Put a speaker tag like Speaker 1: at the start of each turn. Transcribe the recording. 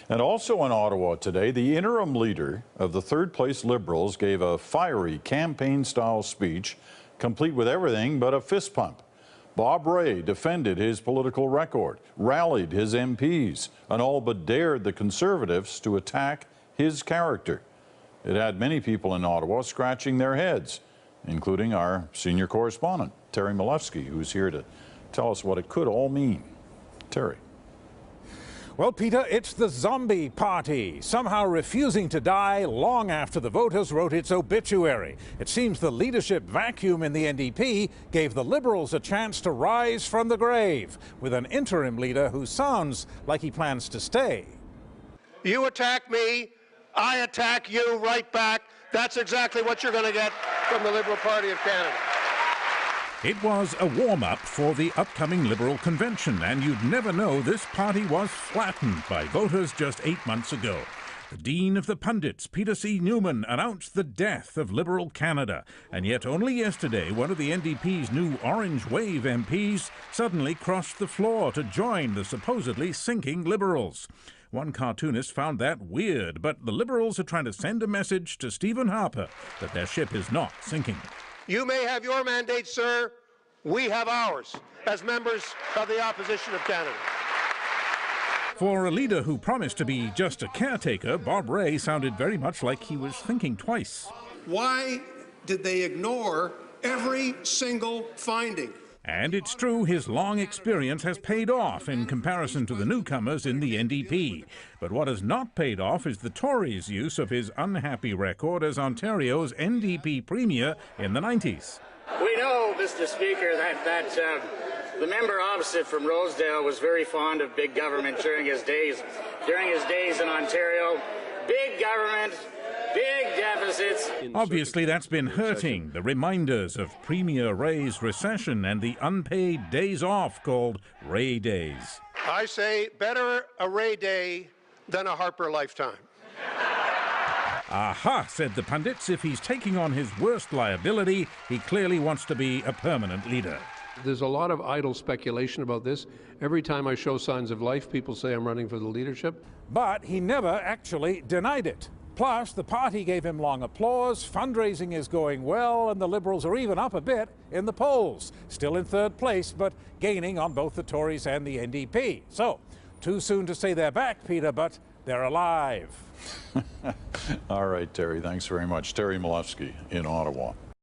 Speaker 1: And also in Ottawa today, the interim leader of the third-place Liberals gave a fiery campaign-style speech, complete with everything but a fist pump. Bob Rae defended his political record, rallied his MPs, and all but dared the Conservatives to attack his character. It had many people in Ottawa scratching their heads, including our senior correspondent, Terry Milewski, who's here to tell us what it could all mean. Terry.
Speaker 2: Well, Peter, it's the zombie party, somehow refusing to die long after the voters wrote its obituary. It seems the leadership vacuum in the NDP gave the Liberals a chance to rise from the grave, with an interim leader who sounds like he plans to stay.
Speaker 3: You attack me, I attack you right back. That's exactly what you're going to get from the Liberal Party of Canada.
Speaker 2: It was a warm-up for the upcoming Liberal convention, and you'd never know this party was flattened by voters just 8 months ago. The Dean of the Pundits, Peter C. Newman, announced the death of Liberal Canada, and yet only yesterday one of the NDP's new Orange Wave MPs suddenly crossed the floor to join the supposedly sinking Liberals. One cartoonist found that weird, but the Liberals are trying to send a message to Stephen Harper that their ship is not sinking.
Speaker 3: You may have your mandate, sir. We have ours as members of the opposition of Canada.
Speaker 2: For a leader who promised to be just a caretaker, Bob Rae sounded very much like he was thinking twice.
Speaker 3: Why did they ignore every single finding?
Speaker 2: And it's true his long experience has paid off in comparison to the newcomers in the NDP. But what has not paid off is the Tories' use of his unhappy record as Ontario's NDP premier in the 90s.
Speaker 4: We know, Mr. Speaker, that the member opposite from Rosedale was very fond of big government during his days in Ontario. Big government, big deficits.
Speaker 2: Obviously, that's been hurting. The reminders of Premier Rae's recession and the unpaid days off called Rae Days.
Speaker 3: I say better a Rae Day than a Harper lifetime.
Speaker 2: Aha, said the pundits. If he's taking on his worst liability, he clearly wants to be a permanent leader.
Speaker 5: There's a lot of idle speculation about this. Every time I show signs of life, people say I'm running for the leadership.
Speaker 2: But he never actually denied it. Plus, the party gave him long applause, fundraising is going well, and the Liberals are even up a bit in the polls. Still in third place, but gaining on both the Tories and the NDP. So, too soon to say they're back, Peter, but they're alive.
Speaker 1: All right, Terry, thanks very much. Terry Milewski in Ottawa.